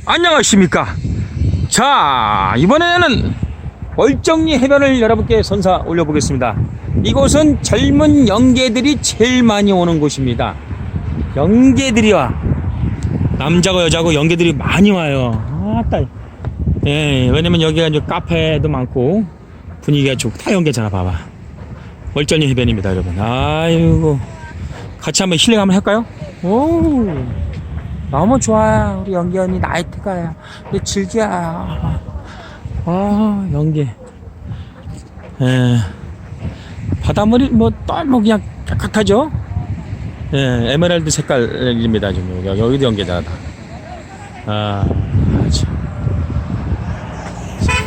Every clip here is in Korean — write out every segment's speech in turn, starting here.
안녕하십니까. 자, 이번에는 월정리 해변을 여러분께 선사 올려보겠습니다. 이곳은 젊은 영계들이 제일 많이 오는 곳입니다. 영계들이 와. 남자고 여자고 영계들이 많이 와요. 아따. 예, 왜냐면 여기가 이제 카페도 많고 분위기가 좋고 다 영계잖아. 봐봐. 월정리 해변입니다, 여러분. 아이고. 같이 한번 힐링 한번 할까요? 오. 너무 좋아요. 우리 영기 언니 나이트가요. 우리 즐겨요. 영기. 예. 바닷물이 너무 그냥 깨끗하죠? 예, 에메랄드 색깔입니다. 지금 여기도 연계다. 참.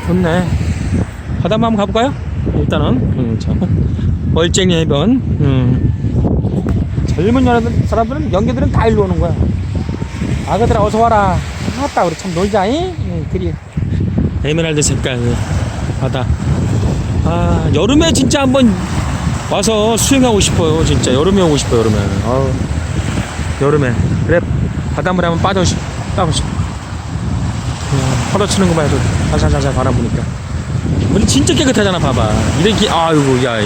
좋네. 바다만 한번 가볼까요? 일단은 월쟁이 해변. 젊은 사람들은 연계들은 다 일로 오는 거야. 아그들아 어서 와라. 아따 우리 참 놀자잉. 그리 에메랄드 색깔 바다. 여름에 진짜 한번 와서 수영하고 싶어요. 진짜 여름에 오고 싶어요. 여름에. 여름에 그래 바닷물에 한번 빠고 싶어. 뻗어치는 것만 해도 자자자자 바람 부니까 물이 진짜 깨끗하잖아. 봐봐. 이렇게 아이고 야.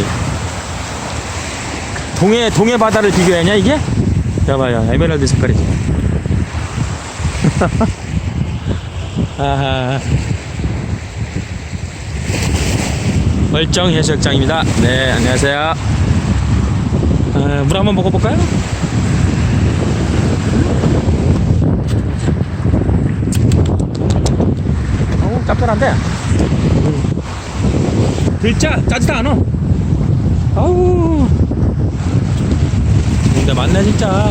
동해 바다를 비교하냐 이게? 야봐야 에메랄드 색깔이지. 월정 해수욕장입니다. 네, 안녕하세요. 물 한번 먹어볼까요? 짭짤한데? 짜지도 않아. 아우. 근데 많네, 진짜.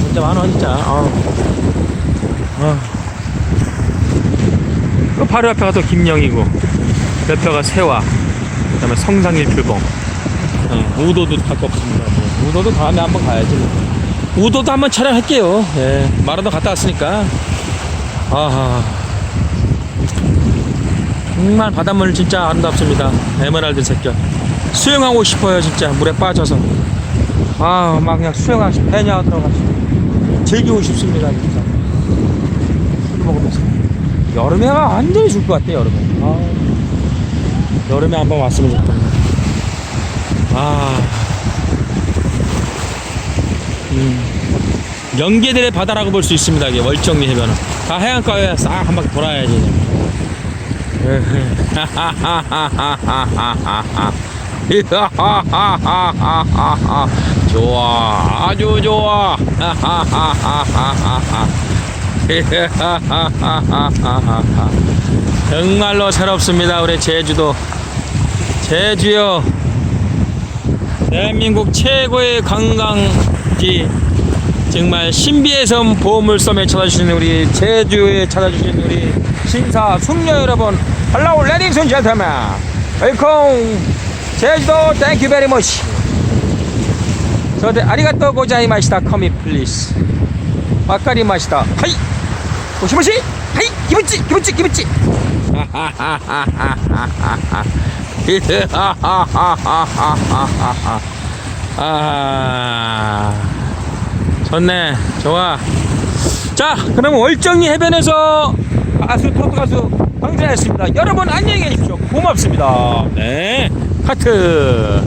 진짜 많아, 진짜. 그 바로 옆에가 또 김영이고, 옆에가 세화, 그 다음에 성상일출봉, 우도도 갈 거 없습니다. 우도도 다음에 한번 가야지. 우도도 한번 촬영할게요. 예, 마라도 갔다 왔으니까. 정말 바닷물 진짜 아름답습니다. 에메랄드 색깔. 수영하고 싶어요, 진짜. 물에 빠져서. 막 그냥 수영하고 싶어. 배냐 들어가서. 즐기고 싶습니다, 진짜. 술 먹으면서. 여름에 완전히 좋을 것 같아, 여름에. 여름에 한번 왔으면 좋겠다. 영계들의 바다라고 볼 수 있습니다, 이게 월정리 해변은. 다 해안가에 싹 한 바퀴 돌아야지. 좋아, 아주 좋아. 정말로 새롭습니다. 우리 제주도. 제주요, 대한민국 최고의 관광지. 정말 신비의 섬 보물섬에 찾아주신 우리 제주에 찾아주신 우리 신사 숙녀 여러분, Hello ladies and gentlemen, welcome 제주도. Thank you very much. 아리가또 고자이마시다. Come please. 와카리마시다. 하이 모시모시. 하이 기분찌. 좋네. 좋아. 자, 그럼 월정리 해변에서 트로트 가수 황진아였습니다. 여러분 안녕히 계십시오. 고맙습니다. 네, 하트.